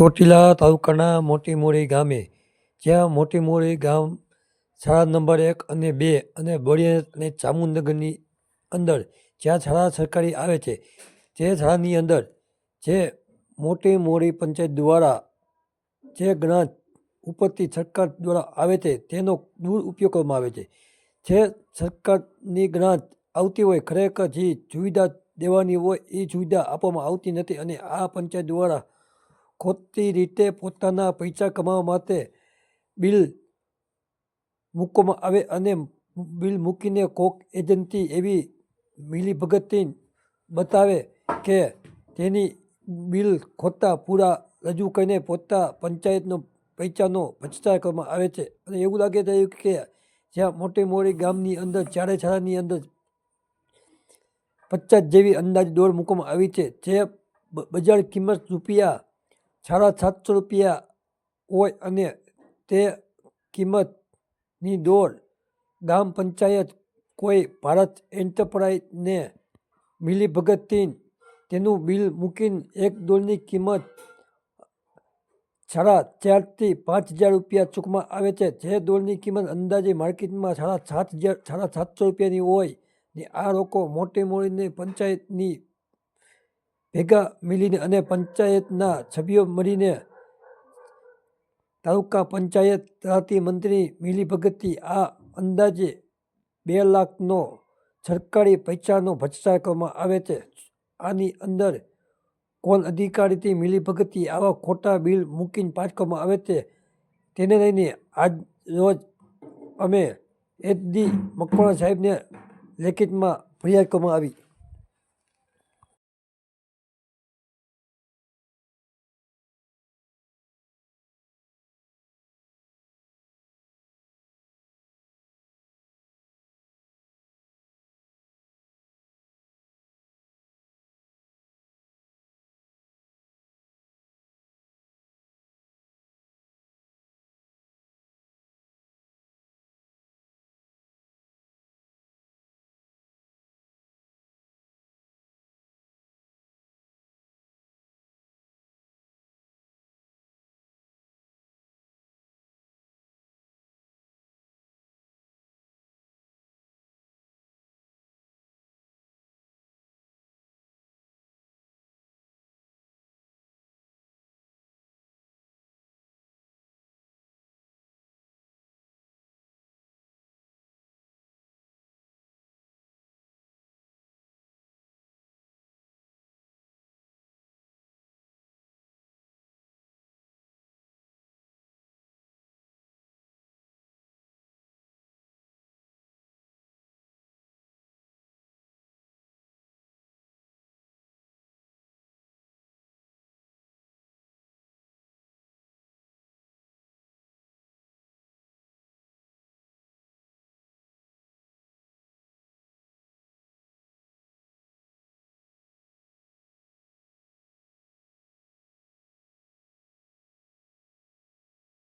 ચોટીલા તાલુકાના મોટી મોરી ગામે જ્યાં મોટી મોરી ગામ શાળા નંબર 1 અને 2 અને બળિયા અને ચામુંડનગરની અંદર જ્યાં શાળા સરકારી આવે છે તે શાળાની અંદર જે મોટી મોરી પંચાયત દ્વારા જે ગ્રાન્ટ ઉપરથી સરકાર દ્વારા આવે છે તેનો દુરુપયોગ કરવામાં આવે છે. જે સરકારની ગ્રાન્ટ આવતી હોય ખરેખર જે સુવિધા દેવાની હોય એ સુવિધા આપવામાં આવતી નથી અને આ પંચાયત દ્વારા ખોટી રીતે પોતાના પૈસા કમાવા માટે બિલ મૂકવામાં આવે અને બિલ મૂકીને કોક એજન્સી એવી મિલીભગતથી બતાવે કે તેની બિલ ખોટા પૂરા રજૂ કરીને પોતા પંચાયતનો પૈસાનો ભ્રષ્ટાચાર કરવામાં આવે છે. અને એવું લાગે છે કે જ્યાં મોટી મોરી ગામની અંદર ચારે શાળાની અંદર 50 જેવી અંદાજ દોડ મૂકવામાં આવી છે. જે બજાર કિંમત રૂપિયા 750 રૂપિયા હોય અને તે કિંમતની દોડ ગ્રામ પંચાયત કોઈ ભારત એન્ટરપ્રાઇઝને મિલીભગતથી તેનું બિલ મૂકીને એક દોડની કિંમત 4,500 થી 5,000 રૂપિયા ચૂકવામાં આવે છે. જે દોડની કિંમત અંદાજે માર્કેટમાં 750 રૂપિયાની હોય ને આ લોકો મોટી મોટી પંચાયતની ભેગા મળીને અને પંચાયતના સભ્યો મળીને તાલુકા પંચાયત તલાટી મંત્રી મિલીભગતથી આ અંદાજે 2 લાખનો સરકારી પૈસાનો ભ્રષ્ટાચાર કરવામાં આવે છે. આની અંદર કોણ અધિકારીથી મિલીભગતથી આવા ખોટા બિલ મૂકીને પાસ કરવામાં આવે છે તેને લઈને આજ રોજ અમે એસડી મકવાણા સાહેબને લેખિતમાં ફરિયાદ કરવામાં આવી.